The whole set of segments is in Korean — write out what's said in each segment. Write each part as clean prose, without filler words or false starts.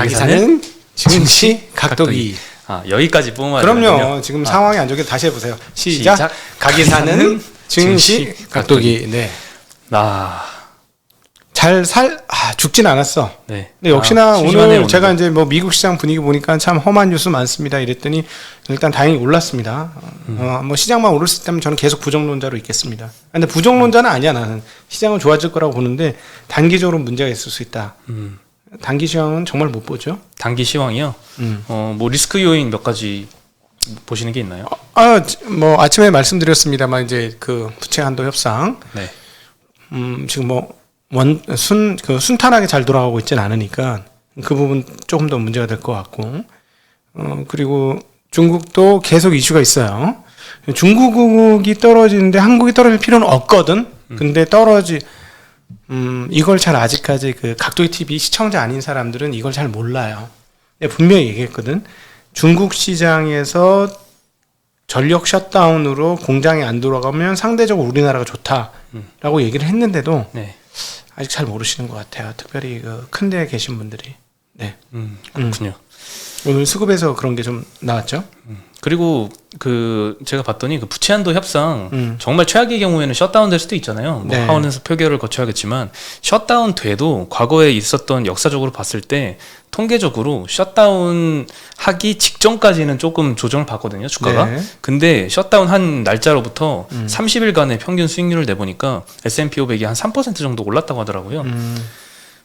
가기사는 증시 각도기. 아, 여기까지 뿜어야 그럼요. 되는군요. 지금 상황이 안 좋게 다시 해보세요. 시작. 시작. 가기사는 증시 각도기. 네. 죽진 않았어. 네. 근데 역시나 심심하네요, 오늘 제가 오늘도. 이제 뭐 미국 시장 분위기 보니까 참 험한 뉴스 많습니다. 이랬더니 일단 다행히 올랐습니다. 뭐 시장만 오를 수 있다면 저는 계속 부정론자로 있겠습니다. 근데 부정론자는 아니야. 나는 시장은 좋아질 거라고 보는데 단기적으로 문제가 있을 수 있다. 단기 시황은 정말 못 보죠. 단기 시황이요. 뭐 리스크 요인 몇 가지 보시는 게 있나요? 뭐 아침에 말씀드렸습니다만 이제 그 부채 한도 협상. 네. 지금 뭐 순탄하게 잘 돌아가고 있지는 않으니까 그 부분 조금 더 문제가 될 것 같고, 그리고 중국도 계속 이슈가 있어요. 중국이 떨어지는데 한국이 떨어질 필요는 없거든. 근데 이걸 잘 아직까지 그 각도기 TV 시청자 아닌 사람들은 이걸 잘 몰라요. 내가 분명히 얘기했거든. 중국 시장에서 전력 셧다운으로 공장이 안 돌아가면 상대적으로 우리나라가 좋다라고 얘기를 했는데도 네. 아직 잘 모르시는 것 같아요. 특별히 그 큰 데에 계신 분들이. 네. 그렇군요. 오늘 수급에서 그런 게 좀 나왔죠. 그리고 제가 봤더니 그 부채 한도 협상 정말 최악의 경우에는 셧다운 될 수도 있잖아요. 뭐 네. 하원에서 표결을 거쳐야겠지만 셧다운 돼도 과거에 있었던 역사적으로 봤을 때 통계적으로 셧다운 하기 직전까지는 조금 조정을 받거든요, 주가가. 네. 근데 셧다운 한 날짜로부터 30일간의 평균 수익률을 내보니까 S&P 500이 한 3% 정도 올랐다고 하더라고요.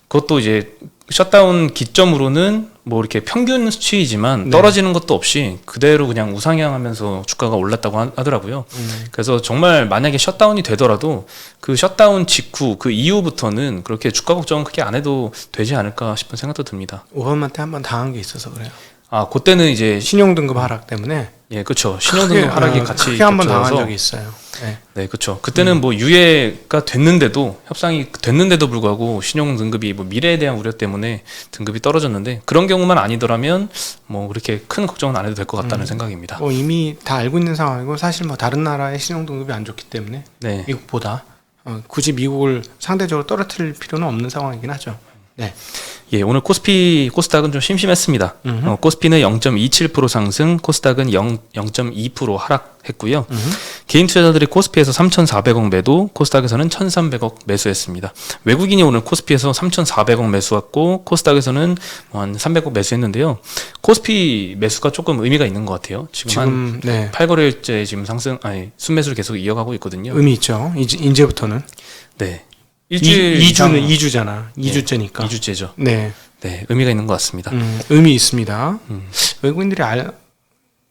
그것도 이제 셧다운 기점으로는 뭐 이렇게 평균 수치이지만 떨어지는 것도 없이 그대로 그냥 우상향하면서 주가가 올랐다고 하더라고요. 그래서 정말 만약에 셧다운이 되더라도 그 셧다운 직후 그 이후부터는 그렇게 주가 걱정은 크게 안 해도 되지 않을까 싶은 생각도 듭니다. 오바마한테 한번 당한 게 있어서 그래요. 아, 그때는 이제 신용등급 하락 때문에. 예, 그렇죠. 신용등급 하락이 같이 크게 한번 당한 겹쳐서 적이 있어요. 네. 네, 그렇죠. 그때는 뭐 유예가 됐는데도 협상이 됐는데도 불구하고 신용 등급이 뭐 미래에 대한 우려 때문에 등급이 떨어졌는데 그런 경우만 아니더라면 뭐 그렇게 큰 걱정은 안 해도 될 것 같다는 생각입니다. 뭐 이미 다 알고 있는 상황이고 사실 뭐 다른 나라의 신용등급이 안 좋기 때문에 네. 미국보다 굳이 미국을 상대적으로 떨어뜨릴 필요는 없는 상황이긴 하죠. 네. 예, 오늘 코스닥은 좀 심심했습니다. 코스피는 0.27% 상승, 코스닥은 0.2% 하락했고요. 개인 투자자들이 코스피에서 3,400억 매도, 코스닥에서는 1,300억 매수했습니다. 외국인이 오늘 코스피에서 3,400억 매수했고, 코스닥에서는 한 300억 매수했는데요. 코스피 매수가 조금 의미가 있는 것 같아요. 지금 한 네. 8거래일째 지금 순매수를 계속 이어가고 있거든요. 의미 있죠. 이제부터는. 네. 2주잖아. 2주째니까. 2주째죠. 네. 네, 의미가 있는 것 같습니다. 의미 있습니다. 외국인들이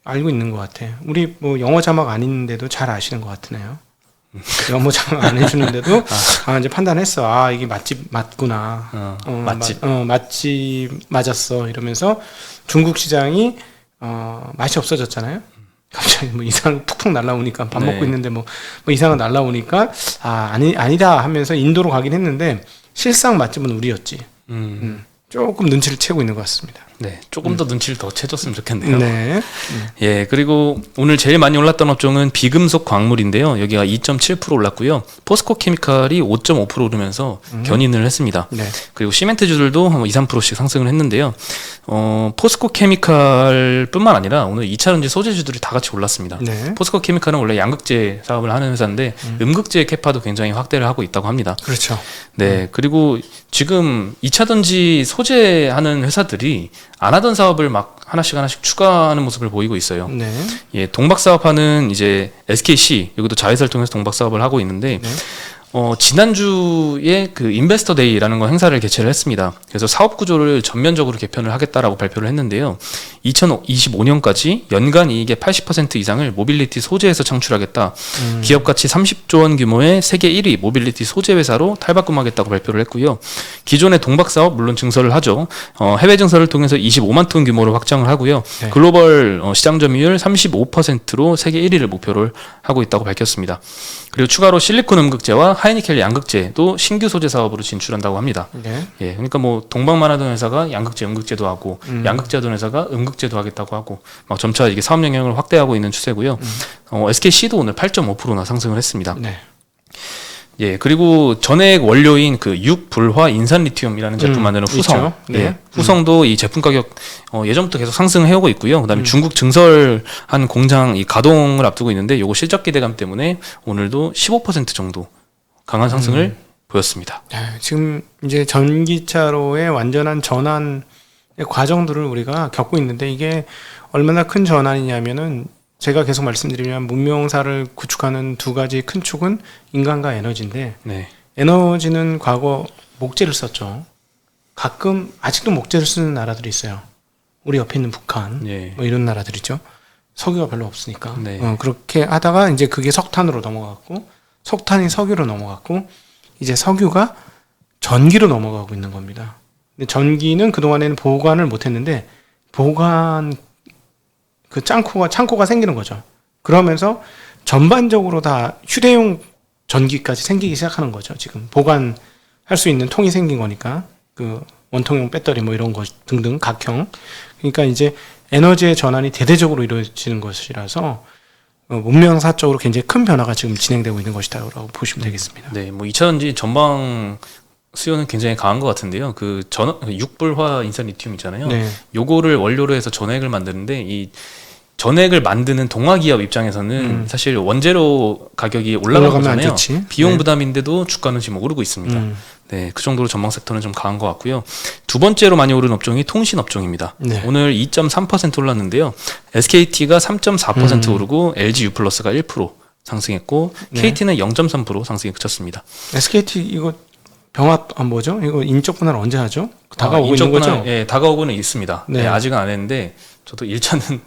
알고 있는 것 같아. 우리 뭐 영어 자막 안 있는데도 잘 아시는 것 같으네요. 영어 자막 안 해주는데도 이제 판단했어. 이게 맛집 맞구나. 맛집. 맛집 맞았어. 이러면서 중국 시장이 맛이 없어졌잖아요. 갑자기 뭐 이상 푹푹 날라오니까 밥 먹고 있는데 뭐 이상한 날라오니까 아니다 하면서 인도로 가긴 했는데 실상 맛집은 우리였지. 조금 눈치를 채고 있는 것 같습니다. 네, 조금 더 눈치를 더 채줬으면 좋겠네요. 네. 예, 그리고 오늘 제일 많이 올랐던 업종은 비금속 광물인데요. 여기가 2.7% 올랐고요. 포스코 케미칼이 5.5% 오르면서 견인을 했습니다. 네. 그리고 시멘트주들도 한 2, 3%씩 상승을 했는데요. 포스코 케미칼뿐만 아니라 오늘 2차전지 소재주들이 다 같이 올랐습니다. 네. 포스코 케미칼은 원래 양극재 사업을 하는 회사인데 음극재 캐파도 굉장히 확대를 하고 있다고 합니다. 그렇죠. 네, 그리고 지금 2차전지 소재하는 회사들이 안 하던 사업을 막 하나씩 추가하는 모습을 보이고 있어요. 네. 예, 동박 사업하는 이제 SKC 여기도 자회사를 통해서 동박 사업을 하고 있는데 지난주에 그 인베스터 데이라는 거 행사를 개최를 했습니다. 그래서 사업 구조를 전면적으로 개편을 하겠다라고 발표를 했는데요. 2025년까지 연간 이익의 80% 이상을 모빌리티 소재에서 창출하겠다. 기업 가치 30조 원 규모의 세계 1위 모빌리티 소재 회사로 탈바꿈하겠다고 발표를 했고요. 기존의 동박 사업 물론 증설을 하죠. 해외 증설을 통해서 25만 톤 규모로 확장을 하고요. 네. 글로벌 시장 점유율 35%로 세계 1위를 목표를 하고 있다고 밝혔습니다. 그리고 추가로 실리콘 음극재와 하이니켈 양극재도 신규 소재 사업으로 진출한다고 합니다. 네. 예, 그러니까 뭐 동방만 하던 회사가 양극재, 음극재도 하고 양극재 하던 회사가 음극재도 하겠다고 하고 막 점차 이게 사업 영역을 확대하고 있는 추세고요. SKC도 오늘 8.5%나 상승을 했습니다. 네. 예, 그리고 전액 원료인 그 6불화 인산 리튬이라는 제품 만드는 후성. 있죠. 네. 예, 후성도 이 제품 가격 예전부터 계속 상승해오고 있고요. 그다음에 중국 증설한 공장 이 가동을 앞두고 있는데 요거 실적 기대감 때문에 오늘도 15% 정도 강한 상승을 보였습니다. 지금 이제 전기차로의 완전한 전환의 과정들을 우리가 겪고 있는데 이게 얼마나 큰 전환이냐면은 제가 계속 말씀드리면 문명사를 구축하는 두 가지 큰 축은 인간과 에너지인데 네. 에너지는 과거 목재를 썼죠. 가끔 아직도 목재를 쓰는 나라들이 있어요. 우리 옆에 있는 북한 예. 뭐 이런 나라들이죠. 석유가 별로 없으니까 네. 그렇게 하다가 이제 그게 석탄으로 넘어갔고 석탄이 석유로 넘어갔고 이제 석유가 전기로 넘어가고 있는 겁니다. 근데 전기는 그동안에는 보관을 못했는데 보관 그 창고가 생기는 거죠. 그러면서 전반적으로 다 휴대용 전기까지 생기기 시작하는 거죠. 지금 보관할 수 있는 통이 생긴 거니까 그 원통형 배터리 뭐 이런 것 등등 각형. 그러니까 이제 에너지의 전환이 대대적으로 이루어지는 것이라서 문명사적으로 굉장히 큰 변화가 지금 진행되고 있는 것이다라고 보시면 되겠습니다. 네, 뭐 2차전지 전방 수요는 굉장히 강한 것 같은데요. 그 6불화 인산 리튬 있잖아요. 네. 요거를 원료로 해서 전액을 만드는데 이 전액을 만드는 동화기업 입장에서는 사실 원재료 가격이 올라간 올라가면 안 거잖아요. 좋지. 비용 네. 부담인데도 주가는 지금 오르고 있습니다. 네, 그 정도로 전망 섹터는 좀 강한 것 같고요. 두 번째로 많이 오른 업종이 통신 업종입니다. 네. 오늘 2.3% 올랐는데요. SKT가 3.4% 오르고 LG U+가 1% 상승했고 네. KT는 0.3% 상승에 그쳤습니다. SKT 이거 병합 뭐죠? 이거 인적 분할 언제 하죠? 다가오고 있는 거죠? 예, 다가오고는 있습니다. 네. 네, 아직은 안 했는데 저도 1차는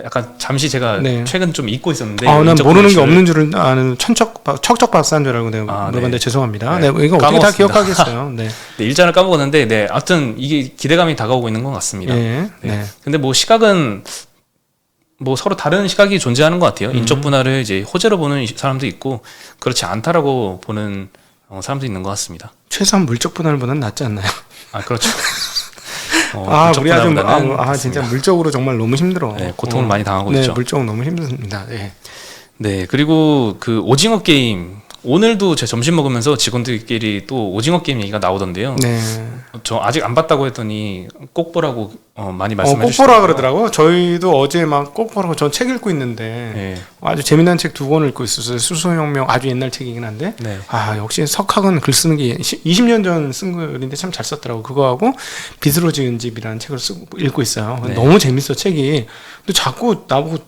약간 잠시 제가 네. 최근 좀 잊고 있었는데 난 인적 모르는 게 분할을- 없는 줄은 아는 척척박사인 줄 알고 내가 물어봤는데 네. 죄송합니다. 네. 네, 이거 어떻게 다 까먹었습니다. 기억하겠어요. 네. 네, 일자를 까먹었는데 네, 아무튼 이게 기대감이 다가오고 있는 것 같습니다. 네. 네. 네. 근데 뭐 시각은 뭐 서로 다른 시각이 존재하는 것 같아요. 인적 분할을 이제 호재로 보는 사람도 있고 그렇지 않다라고 보는 사람도 있는 것 같습니다. 최소한 물적 분할보다는 낫지 않나요? 아 그렇죠. 우리 분할보다는 진짜 그렇습니다. 물적으로 정말 너무 힘들어. 네, 고통을 많이 당하고 네, 있죠. 물적 너무 힘듭니다. 네. 네, 그리고 그 오징어 게임 오늘도 제 점심 먹으면서 직원들끼리 또 오징어 게임 얘기가 나오던데요. 네. 저 아직 안 봤다고 했더니 꼭 보라고 많이 꼭 말씀해 보라 주시더라고요. 그러더라고. 저희도 어제 막 꼭 보라고 전 책 읽고 있는데 네. 아주 재미난 책 두 권을 읽고 있었어요. 수소혁명 아주 옛날 책이긴 한데 네. 역시 석학은 글 쓰는 게 20년 전 쓴 글인데 참 잘 썼더라고. 그거하고 빛으로 지은 집이라는 책을 읽고 있어요. 네. 너무 재밌어 책이. 근데 자꾸 나보고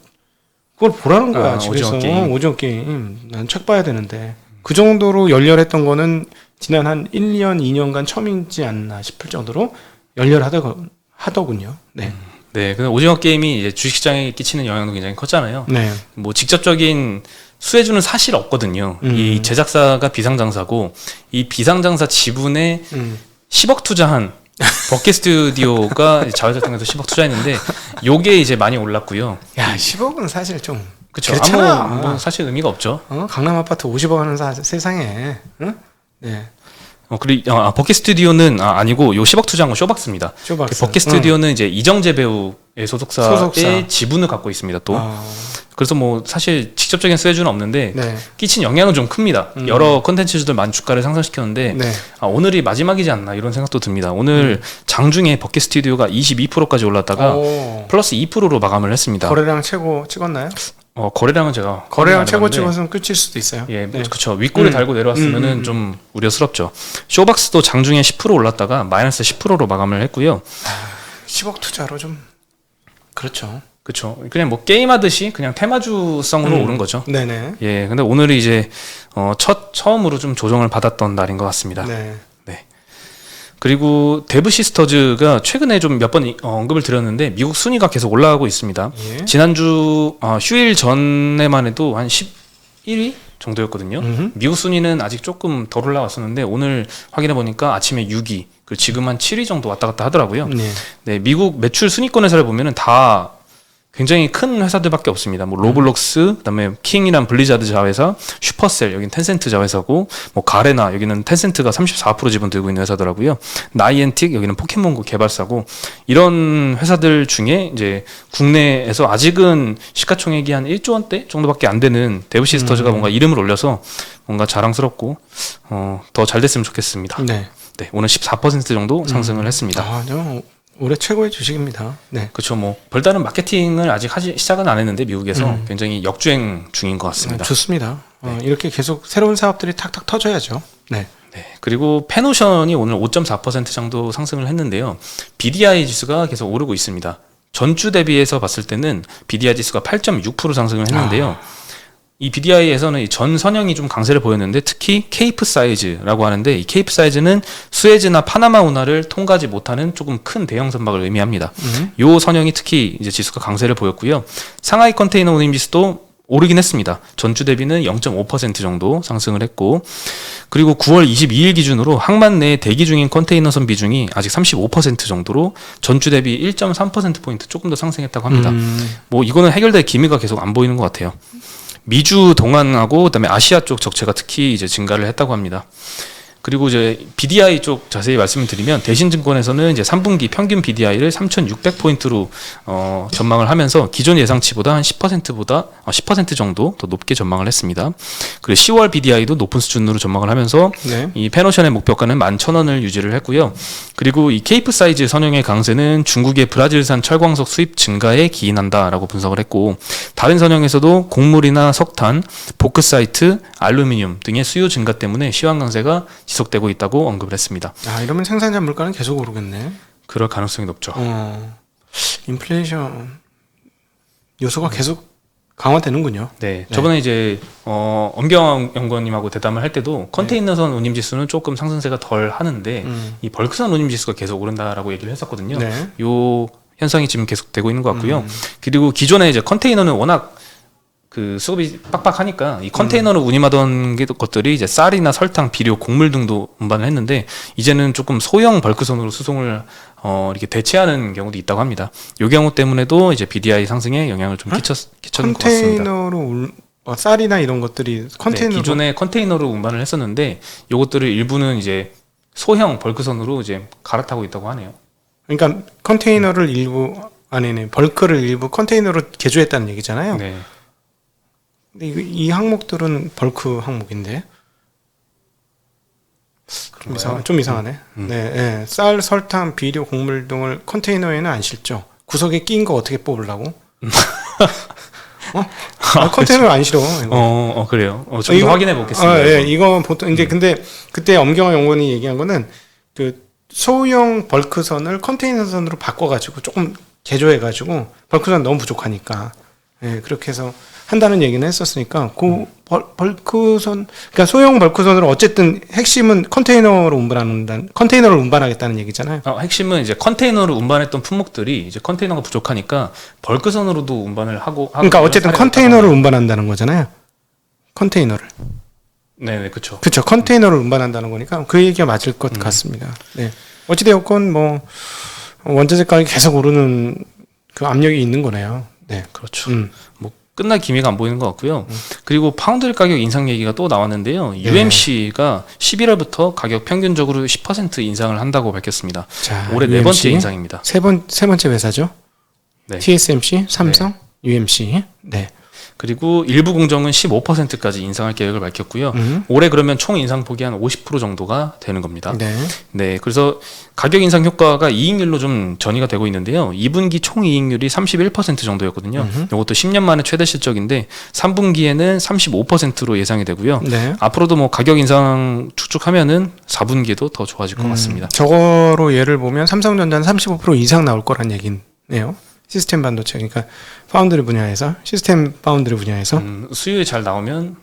그걸 보라는 거야. 집에서 오징어 게임. 난 책 봐야 되는데 그 정도로 열렬했던 거는 지난 한 1년 2년간 처음이지 않나 싶을 정도로 열렬하더군요. 네. 네, 근데 오징어 게임이 이제 주식시장에 끼치는 영향도 굉장히 컸잖아요. 네. 뭐 직접적인 수혜주는 사실 없거든요. 이 제작사가 비상장사고 이 비상장사 지분에 10억 투자한 버킷 스튜디오가 자회사통해서 10억 투자했는데 요게 이제 많이 올랐고요. 야, 10억은 사실 좀 그렇죠. 그렇잖아. 뭐 사실 의미가 없죠. 강남 아파트 50억 하는 세상에. 응? 네. 그리고 버킷 스튜디오는 아니고 요 10억 투자한 건 쇼박스입니다. 쇼박스. 버킷 스튜디오는 이제 이정재 배우의 소속사의 지분을 갖고 있습니다. 또 그래서 뭐 사실 직접적인 수혜주는 없는데 네. 끼친 영향은 좀 큽니다. 여러 컨텐츠들 많이 주가를 상승시켰는데 네. 오늘이 마지막이지 않나 이런 생각도 듭니다. 오늘 장중에 버킷 스튜디오가 22%까지 올랐다가 플러스 2%로 마감을 했습니다. 거래량 최고 찍었나요? 거래량은 제가 거래량 최고 찍었으면 끝일 수도 있어요. 예, 네. 그렇죠. 윗골에 달고 내려왔으면은 좀 우려스럽죠. 쇼박스도 장중에 10% 올랐다가 마이너스 10%로 마감을 했고요. 10억 투자로 좀 그렇죠. 그렇죠. 그냥 뭐 게임하듯이 그냥 테마주성으로 오른 거죠. 네네. 예, 근데 오늘이 이제 처음으로 좀 조정을 받았던 날인 것 같습니다. 네. 그리고 데브 시스터즈가 최근에 좀 몇 번 언급을 드렸는데 미국 순위가 계속 올라가고 있습니다. 예. 지난주 휴일 전에만 해도 한 11위 정도였거든요. 미국 순위는 아직 조금 덜 올라왔었는데 오늘 확인해 보니까 아침에 6위, 그리고 지금 한 7위 정도 왔다 갔다 하더라고요. 네. 네, 미국 매출 순위권 회사를 보면은 다 굉장히 큰 회사들밖에 없습니다. 뭐 로블록스, 그다음에 킹이란 블리자드 자회사, 슈퍼셀 여기는 텐센트 자회사고, 뭐 가레나 여기는 텐센트가 34% 지분 들고 있는 회사더라고요. 나이엔틱 여기는 포켓몬고 개발사고, 이런 회사들 중에 이제 국내에서 아직은 시가총액이 한 1조 원대 정도밖에 안 되는 데브시스터즈가 뭔가 이름을 올려서 뭔가 자랑스럽고 더 잘 됐으면 좋겠습니다. 네. 네, 오늘 14% 정도 상승을 했습니다. 아, 올해 최고의 주식입니다. 네. 그렇죠. 뭐 별다른 마케팅을 아직 시작은 안 했는데 미국에서 굉장히 역주행 중인 것 같습니다. 좋습니다. 네. 이렇게 계속 새로운 사업들이 탁탁 터져야죠. 네. 네. 그리고 페노션이 오늘 5.4% 정도 상승을 했는데요. BDI 지수가 계속 오르고 있습니다. 전주 대비해서 봤을 때는 BDI 지수가 8.6% 상승을 했는데요. 이 BDI에서는 전 선형이 좀 강세를 보였는데, 특히 케이프 사이즈라고 하는데, 이 케이프 사이즈는 수에즈나 파나마 운하를 통과하지 못하는 조금 큰 대형 선박을 의미합니다. 요 선형이 특히 이제 지수가 강세를 보였고요. 상하이 컨테이너 운임 지수도 오르긴 했습니다. 전주 대비는 0.5% 정도 상승을 했고, 그리고 9월 22일 기준으로 항만 내 대기 중인 컨테이너선 비중이 아직 35% 정도로 전주 대비 1.3%포인트 조금 더 상승했다고 합니다. 뭐 이거는 해결될 기미가 계속 안 보이는 것 같아요. 미주 동안하고 그다음에 아시아 쪽 적체가 특히 이제 증가를 했다고 합니다. 그리고 이제 BDI 쪽 자세히 말씀을 드리면, 대신증권에서는 이제 3분기 평균 BDI를 3,600포인트로 전망을 하면서 기존 예상치보다 한 10% 정도 더 높게 전망을 했습니다. 그리고 10월 BDI도 높은 수준으로 전망을 하면서 네. 이 페노션의 목표가는 11,000원을 유지를 했고요. 그리고 이 케이프 사이즈 선형의 강세는 중국의 브라질산 철광석 수입 증가에 기인한다라고 분석을 했고, 다른 선형에서도 곡물이나 석탄, 보크사이트, 알루미늄 등의 수요 증가 때문에 시황 강세가 지속되고 있다고 언급을 했습니다. 아, 이러면 생산자 물가는 계속 오르겠네. 그럴 가능성이 높죠. 인플레이션 요소가 계속 강화되는군요. 네, 저번에 이제 엄경 연구원님하고 대담을 할 때도 컨테이너선 운임 지수는 조금 상승세가 덜 하는데 이 벌크선 운임 지수가 계속 오른다라고 얘기를 했었거든요. 네. 요 현상이 지금 계속 되고 있는 것 같고요. 그리고 기존에 이제 컨테이너는 워낙 그 수급이 빡빡하니까 이 컨테이너를 운임하던 것들이 이제 쌀이나 설탕, 비료, 곡물 등도 운반을 했는데, 이제는 조금 소형 벌크선으로 수송을 이렇게 대체하는 경우도 있다고 합니다. 이 경우 때문에도 이제 BDI 상승에 영향을 좀 끼쳤는 것 같습니다. 컨테이너로 쌀이나 이런 것들이 컨테이너로 네, 기존에 컨테이너로 운반을 했었는데, 요것들을 일부는 이제 소형 벌크선으로 이제 갈아타고 있다고 하네요. 그러니까 컨테이너를 일부 벌크를 일부 컨테이너로 개조했다는 얘기잖아요. 네. 근데 이 항목들은 벌크 항목인데 좀 이상하네. 네, 쌀, 설탕, 비료, 곡물 등을 컨테이너에는 안 실죠. 구석에 끼인 거 어떻게 뽑으려고? 컨테이너를 안 실어. 이거. 그래요. 좀 더 확인해 보겠습니다. 예, 이거 보통 이제 근데 그때 엄경화 연구원이 얘기한 거는 그 소형 벌크선을 컨테이너선으로 바꿔가지고 조금 개조해가지고 벌크선 너무 부족하니까, 예, 그렇게 해서 한다는 얘기는 했었으니까, 그 벌크선, 그러니까 소형 벌크선으로 어쨌든 핵심은 컨테이너를 운반하겠다는 얘기잖아요. 핵심은 이제 컨테이너를 운반했던 품목들이 이제 컨테이너가 부족하니까 벌크선으로도 운반을 하고 그러니까 어쨌든 컨테이너를 운반한다는 거잖아요. 컨테이너를. 네, 그렇죠. 그렇죠. 컨테이너를 운반한다는 거니까 그 얘기가 맞을 것 같습니다. 네. 어찌되었건 뭐 원자재 가격이 계속 오르는 그 압력이 있는 거네요. 네, 그렇죠. 뭐 끝날 기미가 안 보이는 것 같고요. 그리고 파운드 가격 인상 얘기가 또 나왔는데요. UMC가 11월부터 가격 평균적으로 10% 인상을 한다고 밝혔습니다. 자, 올해 네 번째 인상입니다. 세 번째 회사죠. 네. TSMC, 삼성, UMC. 네. 그리고 일부 공정은 15%까지 인상할 계획을 밝혔고요. 올해 그러면 총 인상폭이 한 50% 정도가 되는 겁니다. 네. 네, 그래서 가격 인상 효과가 이익률로 좀 전이가 되고 있는데요. 2분기 총 이익률이 31% 정도였거든요. 이것도 10년 만에 최대 실적인데 3분기에는 35%로 예상이 되고요. 네. 앞으로도 뭐 가격 인상 축축하면은 4분기에도 더 좋아질 것 같습니다. 저거로 예를 보면 삼성전자는 35% 이상 나올 거란 얘기네요. 시스템 반도체, 그러니까 파운드리 분야에서, 시스템 파운드리 분야에서 수요에 잘 나오면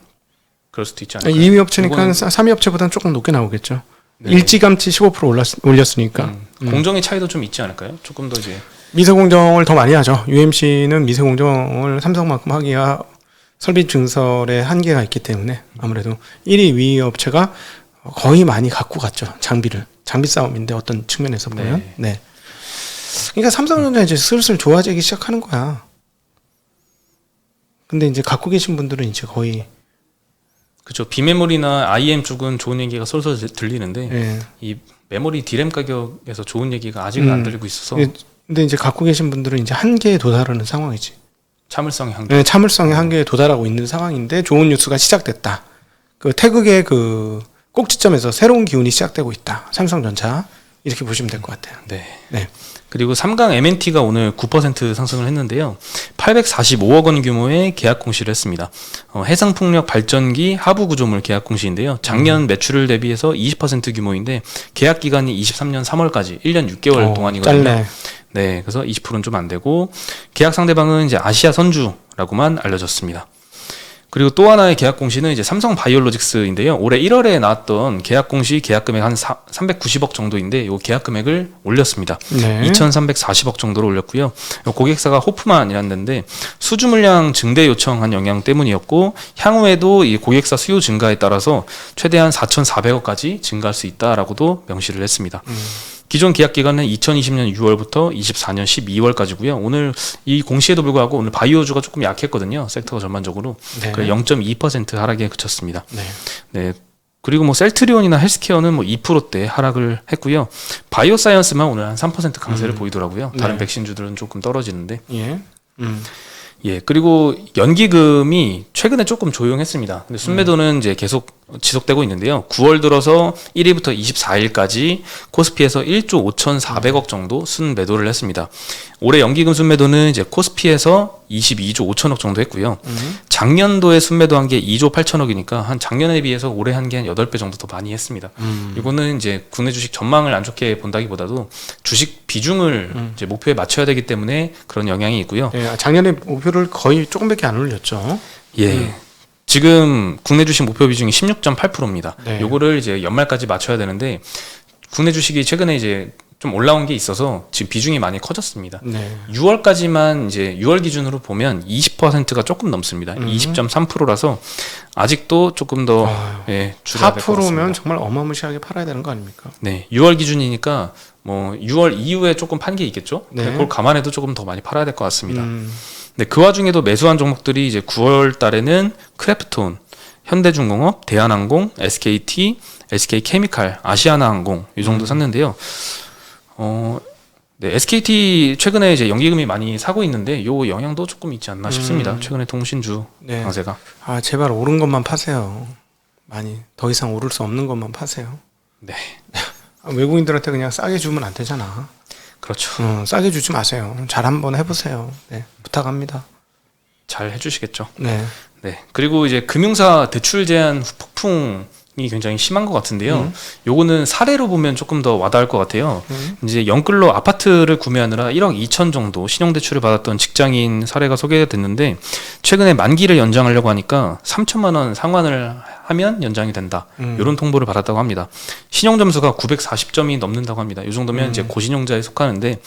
그럴 수도 있지 않을까요? 2위 업체니까 3위 업체보다는 조금 높게 나오겠죠. 네. 일찌감치 15% 올렸으니까. 공정의 차이도 좀 있지 않을까요? 조금 더 이제 미세 공정을 더 많이 하죠. UMC는 미세 공정을 삼성만큼 하기가 설비 증설에 한계가 있기 때문에 아무래도 1위, 2위 업체가 거의 많이 갖고 갔죠. 장비 싸움인데 어떤 측면에서 보면. 네. 그러니까 삼성전자 이제 슬슬 좋아지기 시작하는 거야. 근데 이제 갖고 계신 분들은 이제 거의 그렇죠. 비메모리나 IM 쪽은 좋은 얘기가 쏠쏠 들리는데 예. 이 메모리 D램 가격에서 좋은 얘기가 아직은 안 들리고 있어서 근데 이제 갖고 계신 분들은 이제 한계에 도달하는 상황이지. 참을성의 한계. 네, 참을성의 한계에 도달하고 있는 상황인데 좋은 뉴스가 시작됐다. 그 태극의 그 꼭지점에서 새로운 기운이 시작되고 있다. 삼성전자 이렇게 보시면 될 것 같아요. 네. 네. 그리고 3강 MNT가 오늘 9% 상승을 했는데요. 845억 원 규모의 계약 공시를 했습니다. 해상풍력 발전기 하부 구조물 계약 공시인데요. 작년 매출을 대비해서 20% 규모인데 계약 기간이 23년 3월까지 1년 6개월 동안이거든요. 짧네. 네, 그래서 20%는 좀 안 되고 계약 상대방은 이제 아시아 선주라고만 알려졌습니다. 그리고 또 하나의 계약 공시는 이제 삼성 바이오로직스인데요. 올해 1월에 나왔던 계약 공시 계약 금액 한 390억 정도인데 이 계약 금액을 올렸습니다. 네. 2,340억 정도로 올렸고요. 고객사가 호프만이라는 데인데 수주 물량 증대 요청한 영향 때문이었고 향후에도 이 고객사 수요 증가에 따라서 최대한 4,400억까지 증가할 수 있다라고도 명시를 했습니다. 기존 계약 기간은 2020년 6월부터 24년 12월까지고요. 오늘 이 공시에도 불구하고 오늘 바이오주가 조금 약했거든요. 섹터가 전반적으로. 네. 0.2% 하락에 그쳤습니다. 네. 네. 그리고 뭐 셀트리온이나 헬스케어는 뭐 2%대 하락을 했고요. 바이오사이언스만 오늘 한 3% 강세를 보이더라고요. 다른 네. 백신주들은 조금 떨어지는데. 예. 예, 그리고 연기금이 최근에 조금 조용했습니다. 근데 순매도는 이제 계속 지속되고 있는데요. 9월 들어서 1일부터 24일까지 코스피에서 1조 5,400억 정도 순매도를 했습니다. 올해 연기금 순매도는 이제 코스피에서 22조 5천억 정도 했고요. 작년도에 순매도한 게 2조 8천억이니까 한 작년에 비해서 올해 한 게 한 8배 정도 더 많이 했습니다. 이거는 이제 국내 주식 전망을 안 좋게 본다기보다도 주식 비중을 이제 목표에 맞춰야 되기 때문에 그런 영향이 있고요. 예, 작년에 목표를 거의 조금밖에 안 올렸죠. 예. 지금 국내 주식 목표 비중이 16.8%입니다. 네. 요거를 이제 연말까지 맞춰야 되는데 국내 주식이 최근에 이제 좀 올라온 게 있어서 지금 비중이 많이 커졌습니다. 네. 6월까지만 이제 6월 기준으로 보면 20%가 조금 넘습니다. 20.3%라서 아직도 조금 더 예, 줄여야 될 것 같습니다. 4%면 정말 어마무시하게 팔아야 되는 거 아닙니까? 네, 6월 기준이니까 뭐 6월 이후에 조금 판 게 있겠죠. 네. 그걸 감안해도 조금 더 많이 팔아야 될 것 같습니다. 네, 그 와중에도 매수한 종목들이 이제 9월 달에는 크래프톤, 현대중공업, 대한항공, SKT, SK케미칼, 아시아나항공 이 정도 샀는데요. 네, SKT 최근에 이제 연기금이 많이 사고 있는데 요 영향도 조금 있지 않나 싶습니다. 최근에 통신주 네. 강세가. 아, 제발 오른 것만 파세요. 많이 더 이상 오를 수 없는 것만 파세요. 네, 아, 외국인들한테 그냥 싸게 주면 안 되잖아. 그렇죠. 싸게 주지 마세요. 잘 한번 해보세요. 네, 부탁합니다. 잘 해주시겠죠. 네. 네, 그리고 이제 금융사 대출 제한 폭풍이 굉장히 심한 것 같은데요. 요거는 사례로 보면 조금 더 와닿을 것 같아요. 이제 영끌로 아파트를 구매하느라 1억 2천 정도 신용대출을 받았던 직장인 사례가 소개가 됐는데 최근에 만기를 연장하려고 하니까 3천만 원 상환을 하면 연장이 된다. 이런 통보를 받았다고 합니다. 신용점수가 940점이 넘는다고 합니다. 이 정도면 이제 고신용자에 속하는데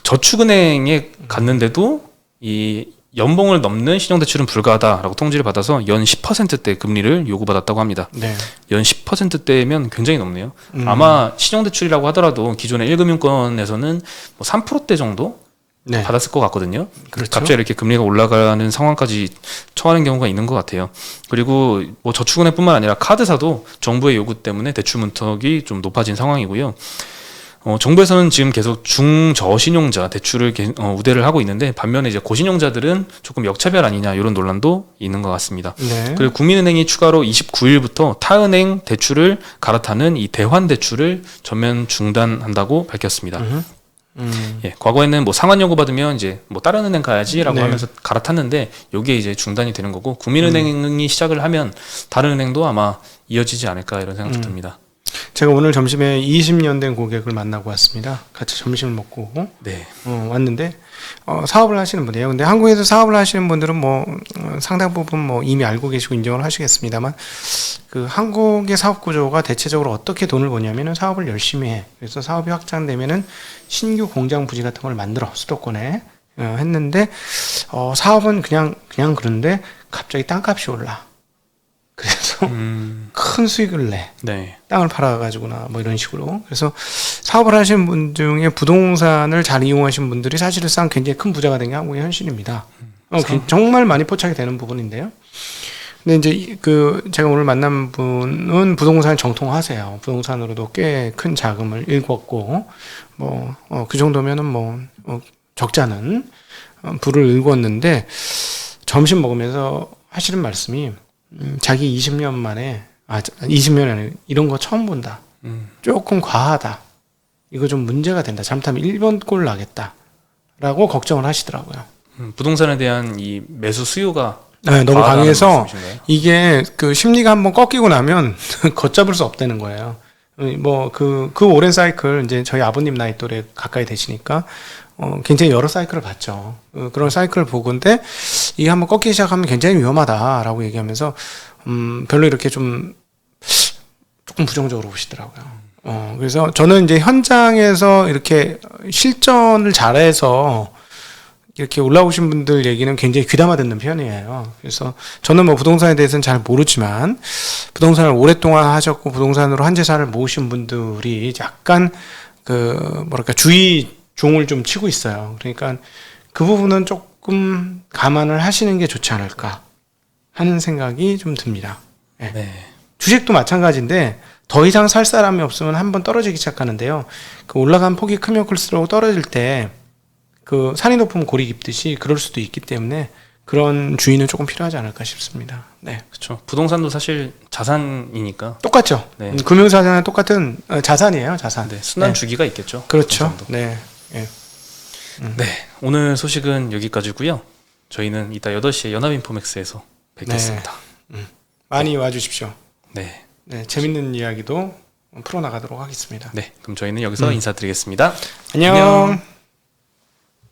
저축은행에 갔는데도 이 연봉을 넘는 신용대출은 불가하다라고 통지를 받아서 연 10%대 금리를 요구받았다고 합니다. 네. 연 10%대면 굉장히 높네요. 아마 신용대출이라고 하더라도 기존의 1금융권에서는 뭐 3%대 정도 네. 받았을 것 같거든요. 그렇죠. 갑자기 이렇게 금리가 올라가는 상황까지 처하는 경우가 있는 것 같아요. 그리고 뭐 저축은행뿐만 아니라 카드사도 정부의 요구 때문에 대출 문턱이 좀 높아진 상황이고요. 정부에서는 지금 계속 중저신용자 대출을 우대를 하고 있는데 반면에 이제 고신용자들은 조금 역차별 아니냐 이런 논란도 있는 것 같습니다. 네. 그리고 국민은행이 추가로 29일부터 타은행 대출을 갈아타는 이 대환 대출을 전면 중단한다고 밝혔습니다. 예, 과거에는 뭐 상환 요구 받으면 이제 뭐 다른 은행 가야지라고 네. 하면서 갈아탔는데 요게 이제 중단이 되는 거고 국민은행이 시작을 하면 다른 은행도 아마 이어지지 않을까 이런 생각도 듭니다. 제가 오늘 점심에 20년 된 고객을 만나고 왔습니다. 같이 점심을 먹고 네. 왔는데 사업을 하시는 분이에요. 근데 한국에서 사업을 하시는 분들은 뭐 상당 부분 뭐 이미 알고 계시고 인정을 하시겠습니다만 그 한국의 사업 구조가 대체적으로 어떻게 돈을 버냐면은 사업을 열심히 해. 그래서 사업이 확장되면은 신규 공장 부지 같은 걸 만들어 수도권에 했는데 사업은 그냥 그런데 갑자기 땅값이 올라. 그래서 큰 수익을 내. 네. 땅을 팔아가지고나 뭐 이런 식으로. 그래서 사업을 하시는 분 중에 부동산을 잘 이용하신 분들이 사실상 굉장히 큰 부자가 된 게 한국의 현실입니다. 정말 많이 포착이 되는 부분인데요. 근데 이제 제가 오늘 만난 분은 부동산 정통하세요. 부동산으로도 꽤 큰 자금을 일궜고, 그 정도면은 적지 않은 부를 일궜는데, 점심 먹으면서 하시는 말씀이, 자기 20년 만에, 20년이 아니라 이런 거 처음 본다. 조금 과하다. 이거 좀 문제가 된다. 잘못하면 1번 꼴 나겠다. 라고 걱정을 하시더라고요. 부동산에 대한 이 매수 수요가 네, 너무 강해서 말씀이신가요? 이게 심리가 한번 꺾이고 나면 걷잡을 수 없다는 거예요. 그 오랜 사이클, 이제 저희 아버님 나이 또래 가까이 되시니까, 굉장히 여러 사이클을 봤죠. 그런 사이클을 보건데, 이게 한번 꺾이기 시작하면 굉장히 위험하다라고 얘기하면서, 별로 이렇게 조금 부정적으로 보시더라고요. 그래서 저는 이제 현장에서 이렇게 실전을 잘해서 이렇게 올라오신 분들 얘기는 굉장히 귀담아 듣는 편이에요. 그래서 저는 부동산에 대해서는 잘 모르지만 부동산을 오랫동안 하셨고 부동산으로 한 재산을 모으신 분들이 약간 주의 종을 좀 치고 있어요. 그러니까 그 부분은 조금 감안을 하시는 게 좋지 않을까 하는 생각이 좀 듭니다. 네. 네. 주식도 마찬가지인데 더 이상 살 사람이 없으면 한번 떨어지기 시작하는데요. 올라간 폭이 크면 클수록 떨어질 때 산이 높으면 골이 깊듯이 그럴 수도 있기 때문에 그런 주의는 조금 필요하지 않을까 싶습니다. 네. 그렇죠. 부동산도 사실 자산이니까. 똑같죠. 네. 금융자산은 똑같은 자산이에요, 자산. 네, 순환 네. 주기가 있겠죠. 그렇죠. 부동산도. 네. 네. 네, 오늘 소식은 여기까지고요. 저희는 이따 8시에 연합인포맥스에서 뵙겠습니다. 많이 와주십시오. 네. 네, 재밌는 이야기도 풀어나가도록 하겠습니다. 네, 그럼 저희는 여기서 인사드리겠습니다. 안녕.